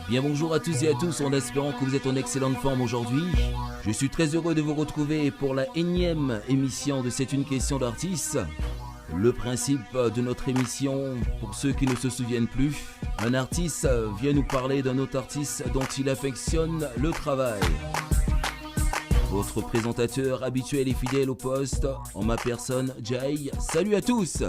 Bien bonjour à tous et à tous, en espérant que vous êtes en excellente forme aujourd'hui. Je suis très heureux de vous retrouver pour la énième émission de C'est une question d'artiste. Le principe de notre émission, pour ceux qui ne se souviennent plus, un artiste vient nous parler d'un autre artiste dont il affectionne le travail. Votre présentateur habituel et fidèle au poste, en ma personne, Jay. Salut à tous!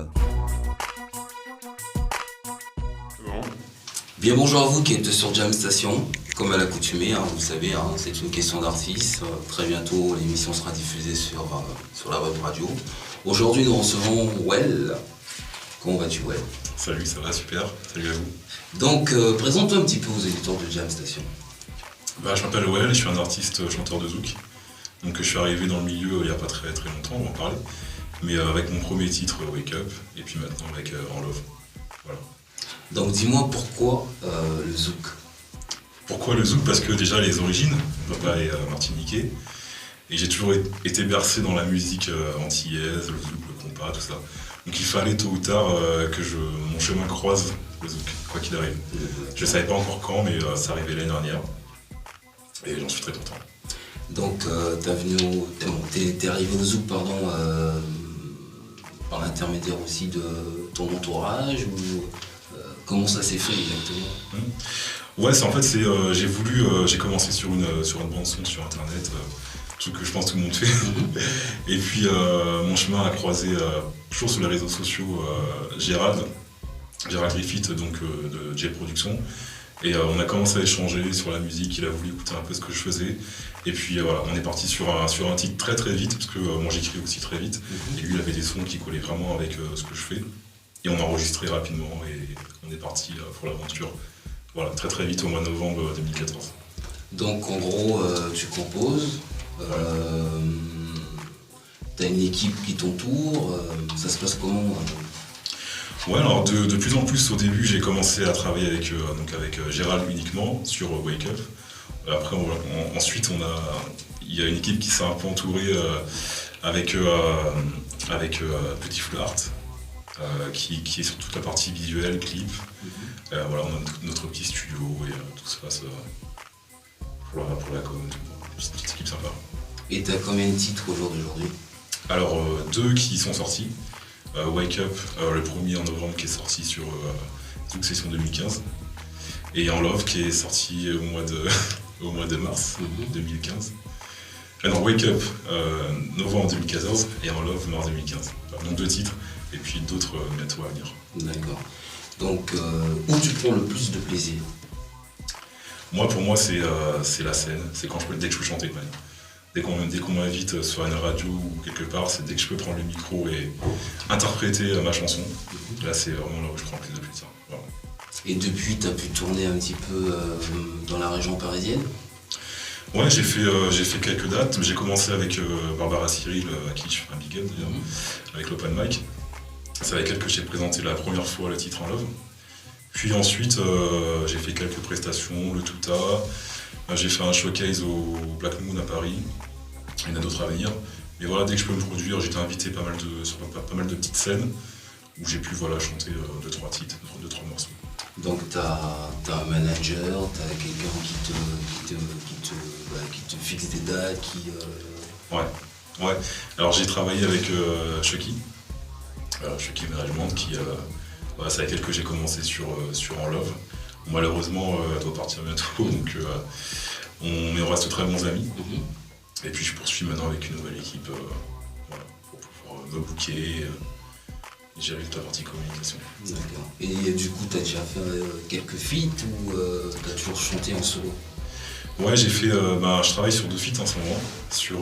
Bien bonjour à vous qui êtes sur Jam Station, comme à l'accoutumée, vous le savez, c'est une question d'artiste. Très bientôt l'émission sera diffusée sur la web radio. Aujourd'hui nous recevons Well. Comment vas-tu Well? Salut, ça va super, salut à vous. Donc présente-toi un petit peu aux éditeurs de Jam Station. Je m'appelle Well, je suis un artiste chanteur de zouk. Donc je suis arrivé dans le milieu il n'y a pas très longtemps, on va en parler. Mais avec mon premier titre Wake Up, et puis maintenant avec En Love. Voilà. Donc dis-moi pourquoi le zouk? Pourquoi le zouk? Parce que déjà les origines, mon papa est martiniquais, et j'ai toujours été bercé dans la musique antillaise, le zouk, le compas, tout ça. Donc il fallait tôt ou tard que mon chemin croise le zouk, quoi qu'il arrive. Je ne savais pas encore quand, mais ça arrivait l'année dernière, et j'en suis très content. Donc t'es arrivé au zouk par l'intermédiaire aussi de ton entourage ou comment ça s'est fait exactement? Ouais, j'ai commencé sur une bande son sur internet, truc que je pense tout le monde fait. Et puis mon chemin a croisé toujours sur les réseaux sociaux Gérald Griffith, donc de J Production. Et on a commencé à échanger sur la musique, il a voulu écouter un peu ce que je faisais. Et puis voilà, on est parti sur un titre très vite, parce que moi j'écris aussi très vite. Et lui il avait des sons qui collaient vraiment avec ce que je fais. Et on a enregistré rapidement et on est parti pour l'aventure. Voilà, très vite au mois de novembre 2014. Donc en gros, tu composes, t'as une équipe qui t'entoure, ça se passe comment? Ouais, alors de plus en plus au début j'ai commencé à travailler avec Gérald uniquement sur Wake Up. Après ensuite il y a une équipe qui s'est un peu entourée avec Petit Full Art. Qui est sur toute la partie visuelle, clip. Voilà, on a notre petit studio et tout se passe pour la com, une petite équipe sympa. Et t'as combien de titres au jour d'aujourd'hui? Alors 2 qui sont sortis. Wake Up, le premier en novembre qui est sorti sur Zouk Session 2015. Et En Love qui est sorti au mois de mars 2015. Non, Wake Up, novembre 2014 et En Love, mars 2015. Donc 2 titres. Et puis d'autres bientôt à venir. D'accord. Donc, où tu prends le plus de plaisir? Pour moi, c'est la scène. C'est dès que je peux chanter. Dès qu'on m'invite soit à une radio ou quelque part, c'est dès que je peux prendre le micro et interpréter ma chanson. Là, c'est vraiment là où je prends le plus de plaisir. Voilà. Et depuis, tu as pu tourner un petit peu dans la région parisienne? Ouais, j'ai fait quelques dates. J'ai commencé avec Barbara Cyril, à qui je fais un big up d'ailleurs, avec l'Open Mic. C'est avec elle que j'ai présenté la première fois le titre En Love. Puis ensuite, j'ai fait quelques prestations, le Touta. J'ai fait un showcase au Black Moon à Paris. Il y en a d'autres à venir. Mais voilà, dès que je peux me produire, j'ai été invité sur pas mal de petites scènes où j'ai pu chanter 2-3 titres, 2-3 morceaux. Donc tu as un manager, tu as quelqu'un qui te fixe des dates, Ouais. Alors j'ai travaillé avec Chucky. Chucky Management c'est avec elle que j'ai commencé sur En Love. Malheureusement elle doit partir bientôt, donc on reste très bons amis. Et puis je poursuis maintenant avec une nouvelle équipe pour pouvoir me booker et gérer toute la partie communication. D'accord. Et du coup tu as déjà fait quelques feats ou tu as toujours chanté en solo? Ouais, j'ai fait. Je travaille sur 2 feats en ce moment. Sur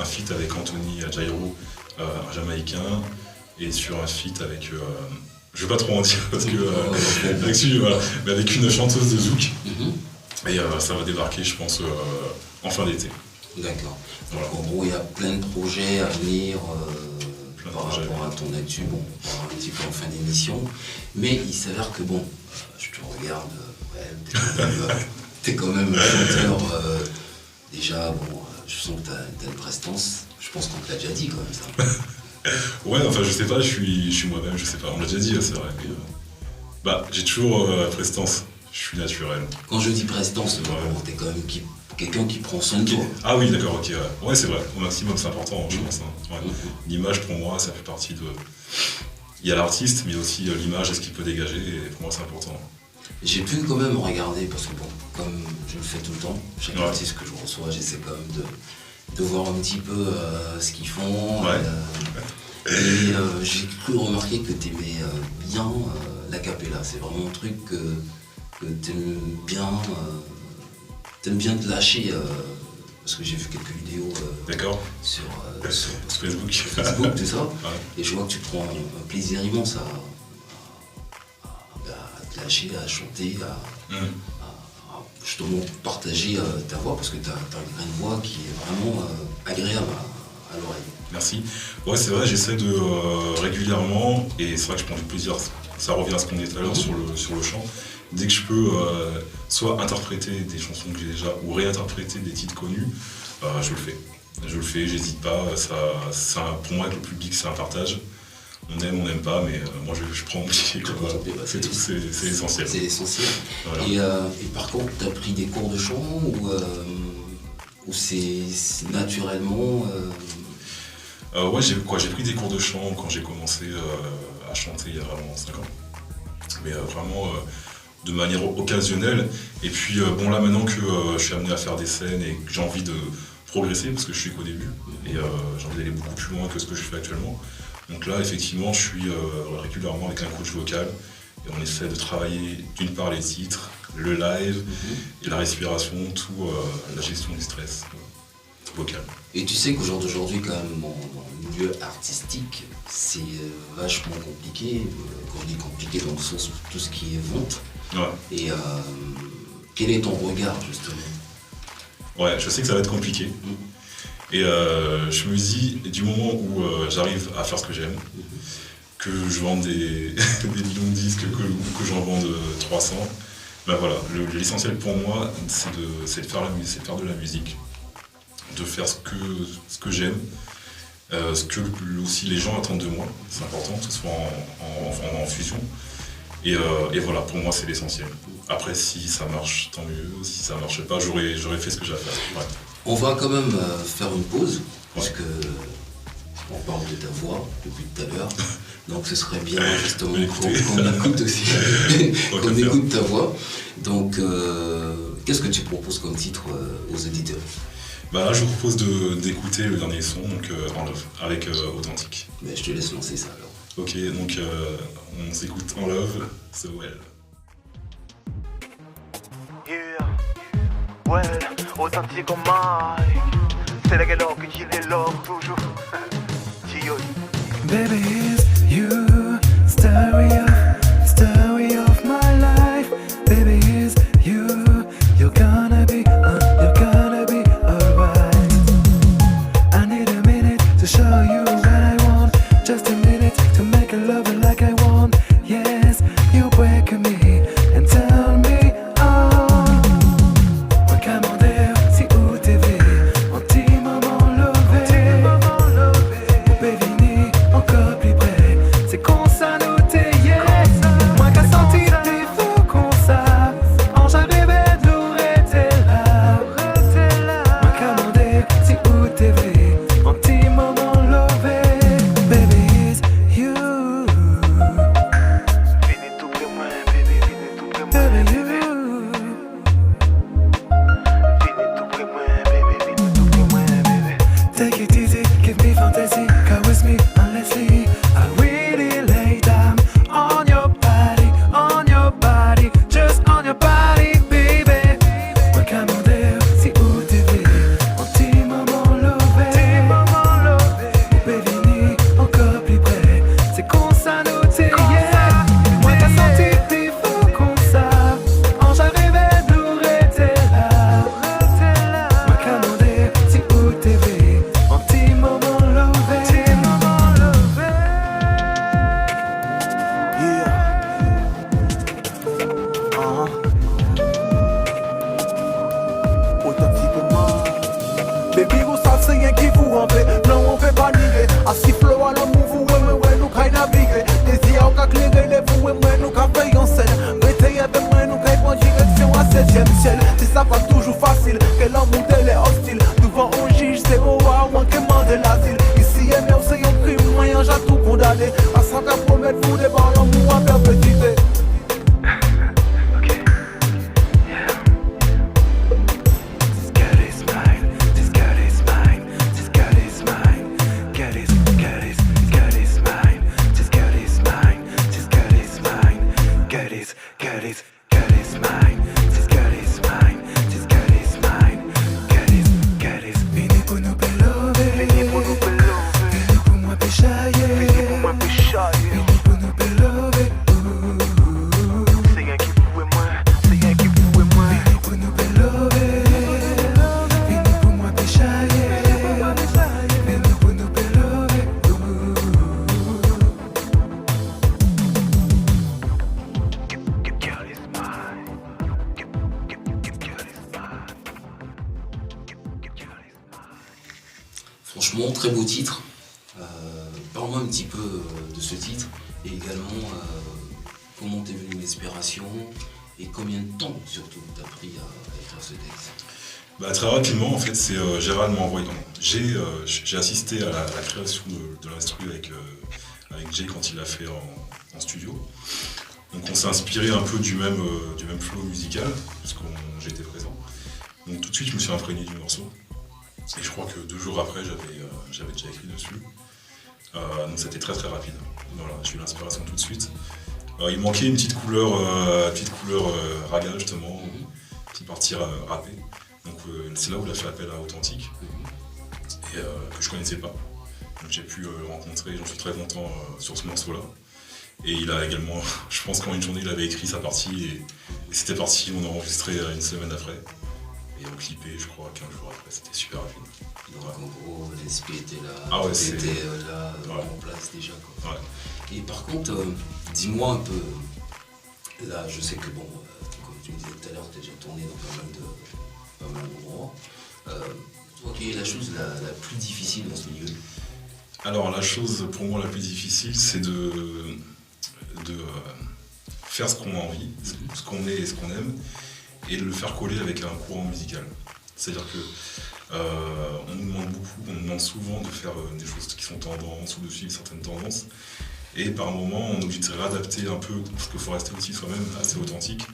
un feat avec Anthony Jairo, un Jamaïcain, et sur un feat avec. Je vais pas trop en dire parce que. Mais avec une chanteuse de zouk. Et ça va débarquer, je pense, en fin d'été. D'accord. Voilà. En gros, il y a plein de projets à venir par rapport à ton actu, on parlera un petit peu en fin d'émission. Mais il s'avère que je te regarde, t'es quand même chanteur. Déjà, je sens que t'as une prestance. Je pense qu'on te l'a déjà dit quand même ça. Ouais, je sais pas, je suis moi-même, je sais pas. On l'a déjà dit, c'est vrai. Mais, j'ai toujours prestance. Je suis naturel. Quand je dis prestance, t'es quand même quelqu'un qui prend soin de toi. Ah oui, d'accord, ok. Ouais, c'est vrai. Au maximum, c'est important, je pense. Hein. Ouais. L'image, pour moi, ça fait partie de... Il y a l'artiste, mais aussi l'image et ce qu'il peut dégager. Et pour moi, c'est important. J'ai pu quand même regarder, parce que bon, comme je le fais tout le temps, chaque artiste que je reçois, j'essaie quand même de voir un petit peu ce qu'ils font. Ouais. Et j'ai cru remarquer que tu aimais bien l'acapella. C'est vraiment un truc que tu aimes bien te lâcher. Parce que j'ai vu quelques vidéos sur Facebook, tout ça. Ouais. Et je vois que tu prends un plaisir immense à te lâcher, à chanter, à justement partager ta voix, parce que tu as une voix qui est vraiment agréable à l'oreille. Merci. Ouais, c'est vrai, j'essaie de régulièrement, et c'est vrai que je prends du plaisir, ça revient à ce qu'on disait tout à l'heure sur le chant. Dès que je peux soit interpréter des chansons que j'ai déjà, ou réinterpréter des titres connus, je le fais. Je le fais, j'hésite pas. Pour moi, avec le public, c'est un partage. On aime, on n'aime pas, mais moi je prends mon pied. C'est tout, c'est essentiel. C'est essentiel. Voilà. Et par contre, tu as pris des cours de chant ou c'est naturellement Ouais, j'ai pris des cours de chant quand j'ai commencé à chanter il y a vraiment 5 ans. Mais vraiment de manière occasionnelle. Et puis bon, là maintenant que je suis amené à faire des scènes et que j'ai envie de progresser, parce que je suis qu'au début, et j'ai envie d'aller beaucoup plus loin que ce que je fais actuellement. Donc là, effectivement, je suis régulièrement avec un coach vocal et on essaie de travailler d'une part les titres, le live et la respiration, tout la gestion du stress vocal. Et tu sais qu'au jour d'aujourd'hui, quand même, dans le milieu artistique, c'est vachement compliqué. Quand je dis compliqué, dans le sens où tout ce qui est vente. Ouais. Et quel est ton regard, justement? Ouais, je sais que ça va être compliqué. Et je me dis, du moment où j'arrive à faire ce que j'aime, que je vende des millions de disques, que j'en vende 300, ben voilà, l'essentiel pour moi, c'est de faire de la musique, de faire ce que j'aime, ce que aussi les gens attendent de moi, c'est important, que ce soit en fusion. Et voilà, pour moi, c'est l'essentiel. Après, si ça marche, tant mieux. Si ça marche pas, j'aurais fait ce que j'ai à faire. Ouais. On va quand même faire une pause, puisque on parle de ta voix depuis tout à l'heure. Donc ce serait bien justement qu'on écoute aussi, qu'on écoute ta voix. Donc qu'est-ce que tu proposes comme titre aux éditeurs? Bah là, je vous propose d'écouter le dernier son, donc En Love, avec Authentique. Mais je te laisse lancer ça alors. Ok, donc on s'écoute En Love, So Well. Yeah, well, authentique au mic. C'est la galère que tu les love toujours. Baby, it's you, story of my life. Baby, it's you, you're gonna be alright. I need a minute to show you what I want. Just a minute to make a love like I want. Yes, you break me and tell me on. Recommandé, si où t'es vu, un petit moment levé. Poupée vini, encore plus près. C'est qu'on ça nous t'ayait. Moi qu'à sentir des fous comme ça. En j'arrivais de rester là. Moi commandé, si où t'es vu, un petit moment levé. Baby, it's you. Vini tout près moi, baby, vini tout près moi, Baby, baby. you. Vini tout près moi, baby, vini tout près moi, baby. Take it easy, give me fantasy, caress me endlessly. I really lay down on your body, just on your body, baby. Moi commandé, si où t'es vu, un petit moment levé. Poupée vini, encore plus près, c'est qu'on ça nous t'ayait. Moi qu'à sentir des fous comme ça, en j'arrivais de rester là. Moi commandé, si où t'es vu, un petit moment levé. Baby, vous savez, c'est rien qui vous remplit. Non, on fait pas nier. Assis flow à l'amour, vous, ouais, nous caille naviguer. Désir, on caille les vous, ouais, nous caille payer en scène. Mettez avec moi, nous caille manger. girl is mine. This girl is mine. This girl is mine. Girl is vini pour nous belover. Vini pour moi péchailler. Vini pour nous belover. C'est rien qui pouvait moins. Vini pour nous belover. Vini pour moi péchailler. Vini pour nous belover. Girl is mine. Girl is mine. Franchement, très beau titre. Parle-moi un petit peu de ce titre et également comment t'es venue l'inspiration et combien de temps surtout t'as pris à écrire ce texte. Bah, très rapidement, en fait, c'est Gérald m'a envoyé. J'ai assisté à la création de l'instru avec Jay quand il l'a fait en studio. Donc on s'est inspiré un peu du même flow musical, puisque j'étais présent. Donc tout de suite, je me suis imprégné du morceau. Et je crois que 2 jours après, j'avais déjà écrit dessus. Donc c'était très très rapide. Voilà, j'ai eu l'inspiration tout de suite. Il manquait une petite couleur raga justement, une petite partie rappée. Donc c'est là où il a fait appel à Authentique, et que je connaissais pas. Donc j'ai pu le rencontrer, j'en suis très content sur ce morceau-là. Et il a également, je pense qu'en une journée, il avait écrit sa partie et c'était parti, on a enregistré une semaine après. Et on clippait, je crois, 15 jours après, c'était super rapide. Donc en gros, l'esprit était là, Ah ouais, tout était là, Ouais. en place déjà. Quoi. Ouais. Et par contre, dis-moi un peu, là je sais que bon, comme tu me disais tout à l'heure, tu as déjà tourné dans pas mal d'endroits. Toi, quelle est la chose la plus difficile dans ce milieu? Alors la chose pour moi la plus difficile, c'est de faire ce qu'on a envie, ce qu'on est et ce qu'on aime, et de le faire coller avec un courant musical. C'est-à-dire que on nous demande beaucoup, on nous demande souvent de faire des choses qui sont tendances ou de suivre certaines tendances. Et par moments, on est obligé de se réadapter un peu, parce qu'il faut rester aussi soi-même assez authentique.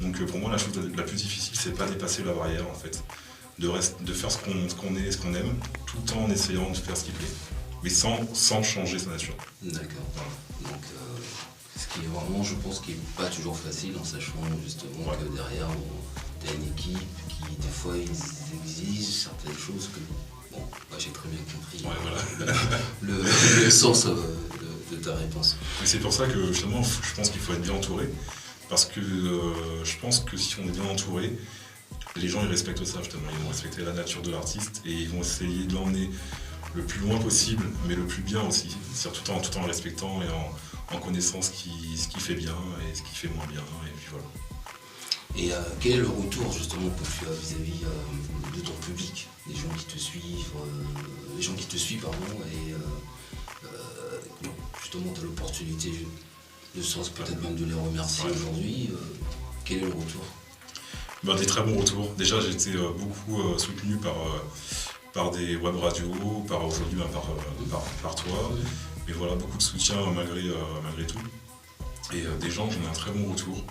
Donc pour moi, la chose la plus difficile, c'est pas dépasser la barrière en fait. De faire ce qu'on est et ce qu'on aime, tout en essayant de faire ce qui plaît. Mais sans changer sa nature. D'accord. Donc, ce qui est vraiment, je pense, qui n'est pas toujours facile en sachant justement Ouais. que derrière, tu as une équipe qui, des fois, ils exigent certaines choses que, bon, moi j'ai très bien compris Ouais, voilà. le sens de ta réponse. Et c'est pour ça que justement, je pense qu'il faut être bien entouré. Parce que je pense que si on est bien entouré, les gens ils respectent ça justement. Ils vont respecter la nature de l'artiste et ils vont essayer de l'emmener le plus loin possible, mais le plus bien aussi. Tout en le respectant et en connaissant ce qui fait bien et ce qui fait moins bien. Et puis voilà. Et quel est le retour justement que tu as vis-à-vis de ton public, des gens qui te suivent, et justement tu as l'opportunité, de sens peut-être même de les remercier aujourd'hui. Quel est le retour? Des très bons retours. Déjà j'ai été beaucoup soutenu par des web radios, aujourd'hui par toi. Mais voilà, beaucoup de soutien malgré tout. Et des gens, j'en ai un très bon retour.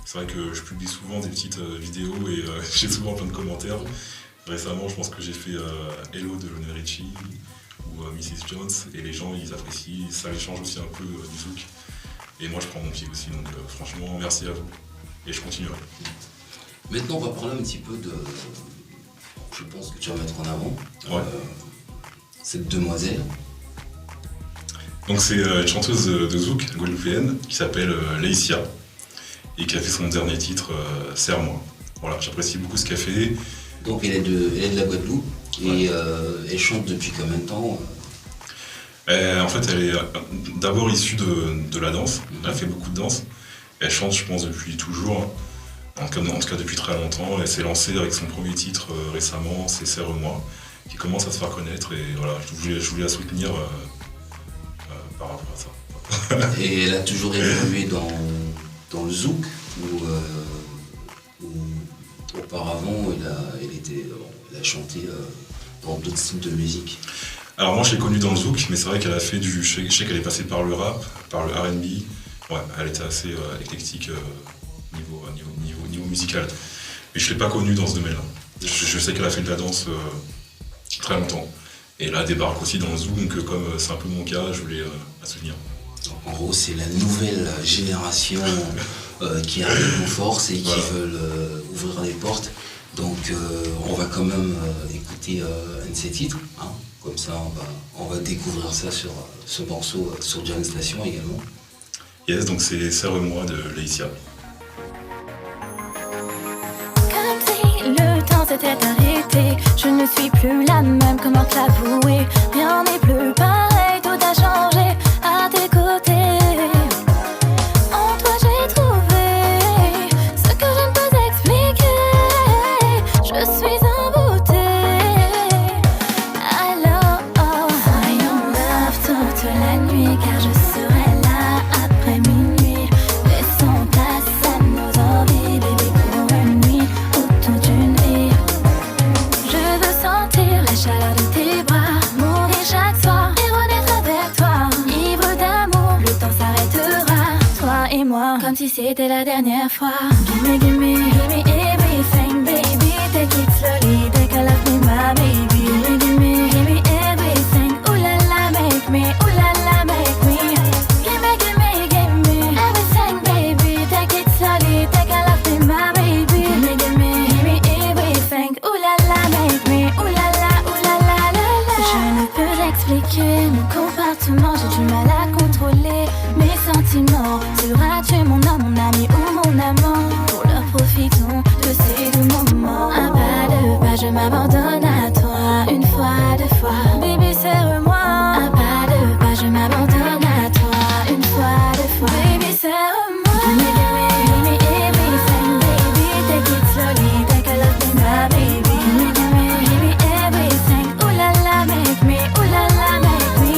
C'est vrai que je publie souvent des petites vidéos et j'ai souvent plein de commentaires. Récemment, je pense que j'ai fait Hello de Lionel Richie ou Mrs. Jones et les gens ils apprécient, ça les change aussi un peu du zouk. Et moi je prends mon pied aussi, donc franchement merci à vous et je continuerai. Maintenant on va parler un petit peu de, je pense que tu vas mettre en avant, Ouais. cette demoiselle. Donc c'est une chanteuse de zouk guadeloupéenne qui s'appelle Laïcia et qui a fait son dernier titre Serre-moi. Voilà, j'apprécie beaucoup ce qu'elle fait. Donc elle est de la Guadeloupe et elle chante depuis combien de temps? En fait, elle est d'abord issue de la danse. Elle a fait beaucoup de danse. Elle chante, je pense, depuis toujours. En tout cas, depuis très longtemps. Elle s'est lancée avec son premier titre récemment, c'est Serre-moi, qui commence à se faire connaître. Et voilà, je voulais la soutenir par rapport à ça. Et elle a toujours évolué dans le zouk ou auparavant elle a chanté dans d'autres styles de musique? Alors moi je l'ai connue dans le zouk, mais c'est vrai qu'elle a fait je sais qu'elle est passée par le rap, par le R&B. Ouais, elle était assez éclectique niveau musical. Mais je ne l'ai pas connue dans ce domaine-là. Je sais qu'elle a fait de la danse très longtemps. Et là, elle débarque aussi dans le zouk, donc comme c'est un peu mon cas, je voulais la soutenir. Donc, en gros, c'est la nouvelle génération qui arrivent en force et qui veulent ouvrir les portes. Donc on va quand même écouter un de ces titres, hein. Comme ça on va découvrir ça sur ce morceau sur Jam Station également. Yes, donc c'est Serre-moi de Laïcia. Comme si le temps s'était arrêté, je ne suis plus la même, comment te l'avouer? Rien n'est plus pareil, tout a changé à tes côtés. En toi j'ai trouvé ce que je ne peux expliquer. Je suis embouteille. Alors, soyons love toute la nuit, car je serai là après minuit. Laissons place à nos envies, bébé, pour une nuit ou toute une vie. Je veux sentir la chaleur de tes bras, mourir chaque soir et renaître avec toi. Ivre d'amour, le temps s'arrêtera, toi et moi, comme si c'était la dernière fois. Gimme, gimme, gimme everything, baby. Take it slowly, take a love me, my baby. Gimme, gimme, gimme everything. Ooh la la, make me, ooh la la, make me. Gimme, gimme, gimme everything, baby. Take it slowly, take a love me, my baby. Gimme, gimme, gimme everything. Ooh la la, make me, ooh la la, ooh la la la la. Je ne peux l'expliquer, mon comportement, j'ai du mal à contrôler mes sentiments. Seras-tu mon homme, mon ami ou mon amant? Pour leur profitons de ces doux moments. Un pas de pas, je m'abandonne à toi. Une fois, deux fois, baby serre-moi. Un pas de pas, je m'abandonne à toi. Une fois, deux fois, baby serre-moi. Gimme, gimme, gimme everything, baby. Take it slowly, take a love me, my baby. Gimme, gimme, gimme everything. Ooh la la, make me, ooh la la, make me.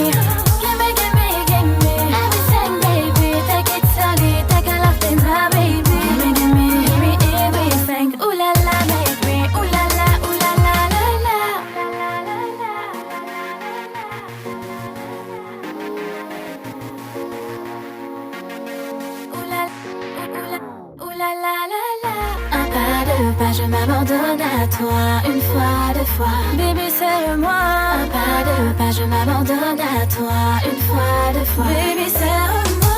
Gimme, gimme, gimme everything, baby. Take it slowly, take a love me, my baby. Gimme, gimme, gimme everything. Ooh la la, make me, ooh la la, ooh la la la la. Ooh la, ooh la la la la. Un pas de pas, je m'abandonne à toi. Une fois, deux fois, baby serre-moi. Un pas de pas, je m'abandonne à toi. Une fois, deux fois, baby serre-moi.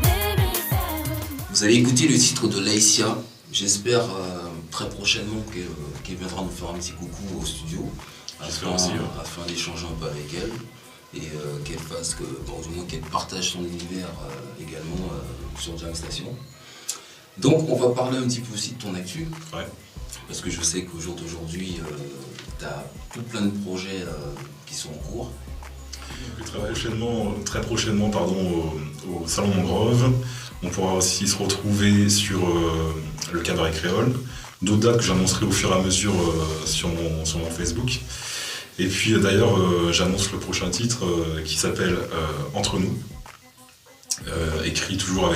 Baby serre-moi. Vous avez écouté le titre de Laïcia. J'espère très prochainement qu'elle viendra nous faire un petit coucou au studio J'espère aussi, ouais. afin d'échanger un peu avec elle et qu'elle fasse du moins qu'elle partage son univers également sur Jam Station. Donc on va parler un petit peu aussi de ton actu, Ouais. parce que je sais qu'au jour d'aujourd'hui tu as tout plein de projets qui sont en cours. Et très prochainement au Salon Mangrove. On pourra aussi se retrouver sur le cabaret créole. D'autres dates que j'annoncerai au fur et à mesure sur mon Facebook. Et puis d'ailleurs, j'annonce le prochain titre qui s'appelle Entre nous, écrit toujours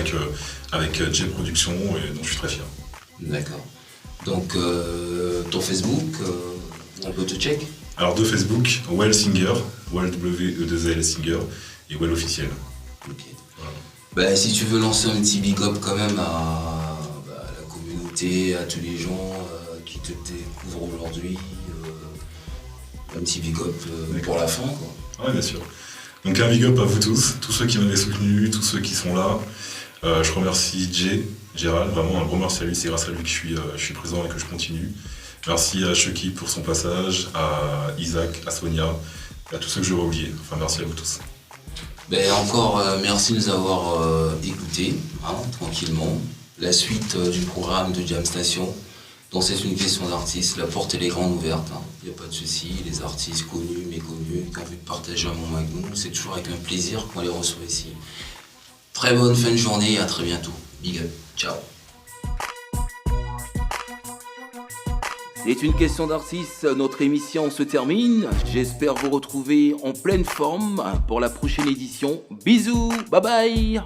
avec J Productions et dont je suis très fier. D'accord. Donc ton Facebook, on peut te check. Alors de Facebook, Well Singer, Well W-E-2-L Singer et Well Officiel. Ok. Voilà. Bah, si tu veux lancer un petit big up quand même à la communauté, à tous les gens qui te découvrent aujourd'hui, un petit big up pour la fin, quoi. Ouais, bien sûr. Donc un big up à vous tous ceux qui m'avaient soutenu, tous ceux qui sont là. Je remercie Gérald, vraiment un gros merci à lui, c'est grâce à lui que je suis présent et que je continue. Merci à Chucky pour son passage, à Isaac, à Sonia, et à tous ceux que j'aurais oubliés. Enfin, merci à vous tous. Ben, encore merci de nous avoir écoutés, hein, tranquillement. La suite du programme de Jam Station, dont c'est une question d'artistes, la porte elle est grande ouverte, il n'y a pas de souci. Les artistes connus, méconnus, qui ont envie de partager un moment avec nous, c'est toujours avec un plaisir qu'on les reçoit ici. Très bonne fin de journée et à très bientôt. Big up, ciao. C'est une question d'artiste, notre émission se termine. J'espère vous retrouver en pleine forme pour la prochaine édition. Bisous, bye bye.